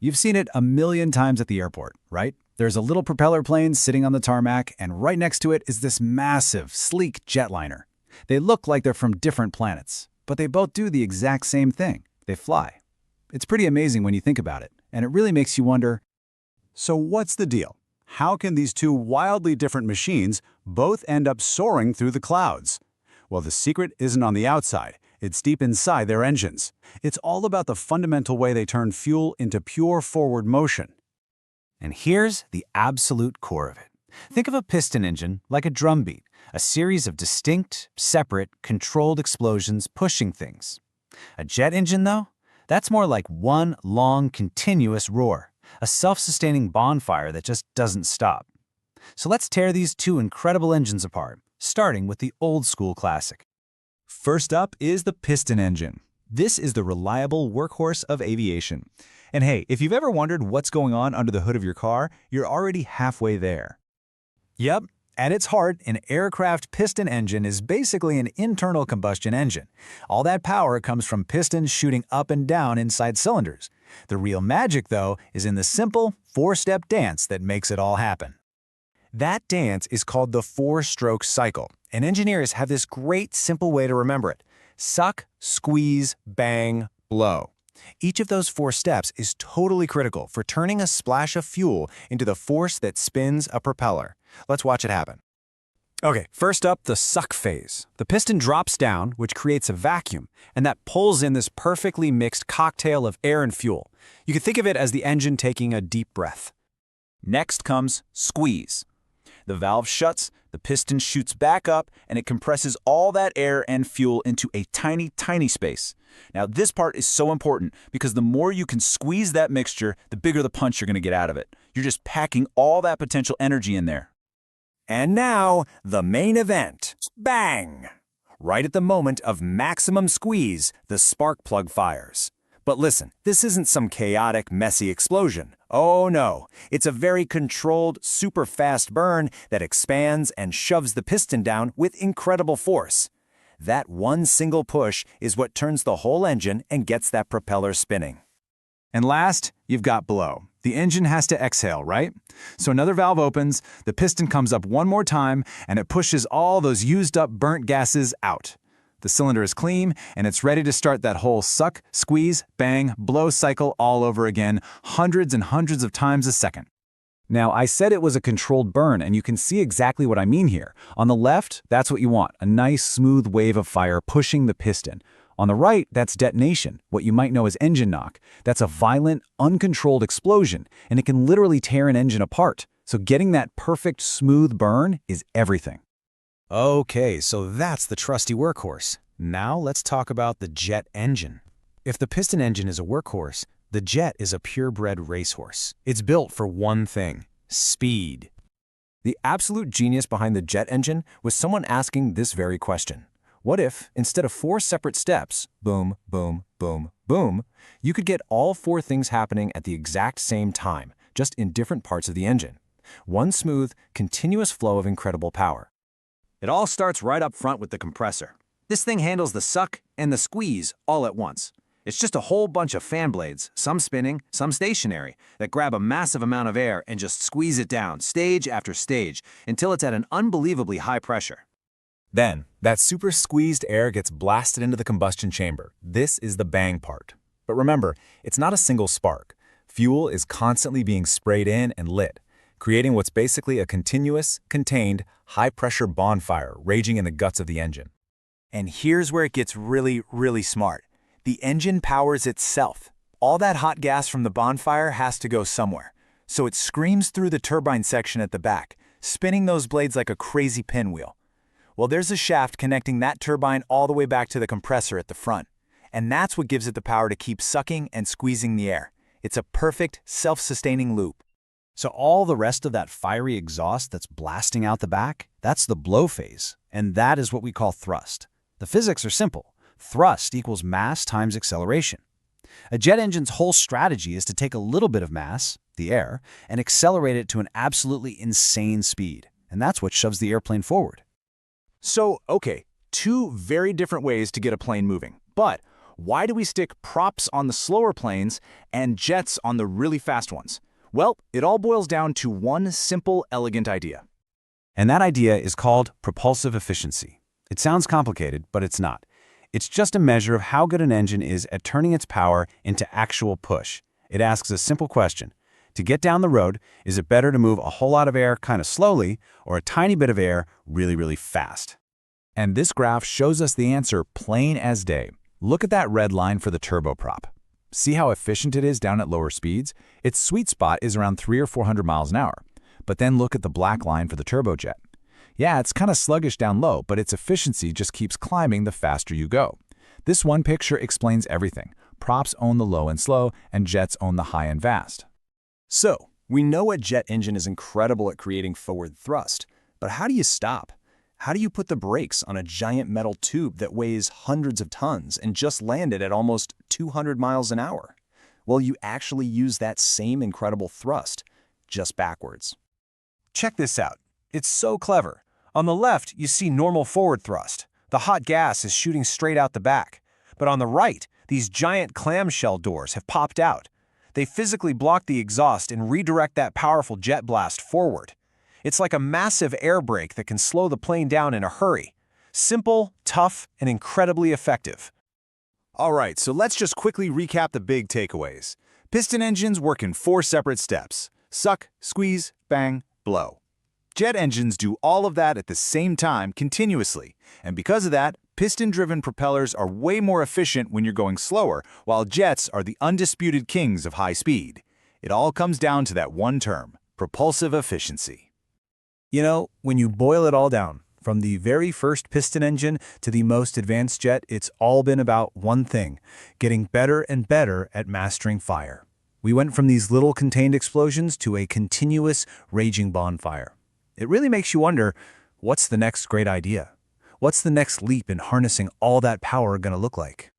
You've seen it a million times at the airport, right? There's a little propeller plane sitting on the tarmac, and right next to it is this massive, sleek jetliner. They look like they're from different planets, but they both do the exact same thing. They fly. It's pretty amazing when you think about it, and it really makes you wonder, So what's the deal? How can these two wildly different machines both end up soaring through the clouds? Well, the secret isn't on the outside. It's deep inside their engines. It's all about the fundamental way they turn fuel into pure forward motion. And here's the absolute core of it. Think of a piston engine like a drumbeat, a series of distinct, separate, controlled explosions pushing things. A jet engine, though? That's more like one long, continuous roar, a self-sustaining bonfire that just doesn't stop. So let's tear these two incredible engines apart, starting with the old-school classic. First up is the piston engine. This is the reliable workhorse of aviation. And hey, if you've ever wondered what's going on under the hood of your car, you're already halfway there. yep, at its heart, an aircraft piston engine is basically an internal combustion engine. All that power comes from pistons shooting up and down inside cylinders. The real magic, though, is in the simple, four-step dance that makes it all happen. That dance is called the four-stroke cycle, and engineers have this great, simple way to remember it. Suck, squeeze, bang, blow. Each of those four steps is totally critical for turning a splash of fuel into the force that spins a propeller. Let's watch it happen. Okay, first up, the suck phase. The piston drops down, which creates a vacuum, and that pulls in this perfectly mixed cocktail of air and fuel. You can think of it as the engine taking a deep breath. Next comes squeeze. The valve shuts, the piston shoots back up, and it compresses all that air and fuel into a tiny, tiny space. Now, this part is so important because the more you can squeeze that mixture, the bigger the punch you're going to get out of it. You're just packing all that potential energy in there. And now, the main event. Bang! Right at the moment of maximum squeeze, the spark plug fires. But listen, this isn't some chaotic, messy explosion. Oh no, it's a very controlled, super fast burn that expands and shoves the piston down with incredible force. That one single push is what turns the whole engine and gets that propeller spinning. And last, you've got blow. The engine has to exhale, right? So another valve opens, the piston comes up one more time, and it pushes all those used-up burnt gases out. The cylinder is clean, and it's ready to start that whole suck, squeeze, bang, blow cycle all over again, hundreds and hundreds of times a second. Now, I said it was a controlled burn, and you can see exactly what I mean here. On the left, that's what you want, a nice, smooth wave of fire pushing the piston. On the right, that's detonation, what you might know as engine knock. That's a violent, uncontrolled explosion, and it can literally tear an engine apart. So getting that perfect, smooth burn is everything. Okay, so that's the trusty workhorse. Now let's talk about the jet engine. If the piston engine is a workhorse, the jet is a purebred racehorse. It's built for one thing: speed. The absolute genius behind the jet engine was someone asking this very question. What if, instead of four separate steps, boom, boom, boom, boom, you could get all four things happening at the exact same time, just in different parts of the engine? One smooth, continuous flow of incredible power. It all starts right up front with the compressor. This thing handles the suck and the squeeze all at once. It's just a whole bunch of fan blades, some spinning, some stationary, that grab a massive amount of air and just squeeze it down, stage after stage, until it's at an unbelievably high pressure. Then, that super squeezed air gets blasted into the combustion chamber. This is the bang part. But remember, it's not a single spark. Fuel is constantly being sprayed in and lit, creating what's basically a continuous, contained, high-pressure bonfire raging in the guts of the engine. And here's where it gets really, really smart. The engine powers itself. All that hot gas from the bonfire has to go somewhere. So it screams through the turbine section at the back, spinning those blades like a crazy pinwheel. Well, there's a shaft connecting that turbine all the way back to the compressor at the front. And that's what gives it the power to keep sucking and squeezing the air. It's a perfect, self-sustaining loop. So all the rest of that fiery exhaust that's blasting out the back, that's the blow phase. And that is what we call thrust. The physics are simple. Thrust equals mass times acceleration. A jet engine's whole strategy is to take a little bit of mass, the air, and accelerate it to an absolutely insane speed. And that's what shoves the airplane forward. So, okay, two very different ways to get a plane moving. But Why do we stick props on the slower planes and jets on the really fast ones? Well, it all boils down to one simple, elegant idea. And that idea is called propulsive efficiency. It sounds complicated, but it's not. It's just a measure of how good an engine is at turning its power into actual push. It asks a simple question. To get down the road, is it better to move a whole lot of air kind of slowly or a tiny bit of air really, really fast? And this graph shows us the answer plain as day. Look at that red line for the turboprop. See how efficient it is down at lower speeds? Its sweet spot is around 300 or 400 miles an hour. But then look at the black line for the turbojet. Yeah, it's kind of sluggish down low, but its efficiency just keeps climbing the faster you go. This one picture explains everything. Props own the low and slow, and jets own the high and fast. So, we know a jet engine is incredible at creating forward thrust, but how do you stop? How do you put the brakes on a giant metal tube that weighs hundreds of tons and just landed at almost 200 miles an hour? Well, you actually use that same incredible thrust, just backwards. Check this out. It's so clever. On the left, you see normal forward thrust. The hot gas is shooting straight out the back. But on the right, these giant clamshell doors have popped out. They physically block the exhaust and redirect that powerful jet blast forward. It's like a massive air brake that can slow the plane down in a hurry. Simple, tough, and incredibly effective. All right, so let's just quickly recap the big takeaways. Piston engines work in 4 separate steps: suck, squeeze, bang, blow. Jet engines do all of that at the same time continuously, and because of that, piston-driven propellers are way more efficient when you're going slower, while jets are the undisputed kings of high speed. It all comes down to that one term: propulsive efficiency. You know, when you boil it all down, from the very first piston engine to the most advanced jet, it's all been about one thing: getting better and better at mastering fire. We went from these little contained explosions to a continuous, raging bonfire. It really makes you wonder, what's the next great idea? What's the next leap in harnessing all that power going to look like?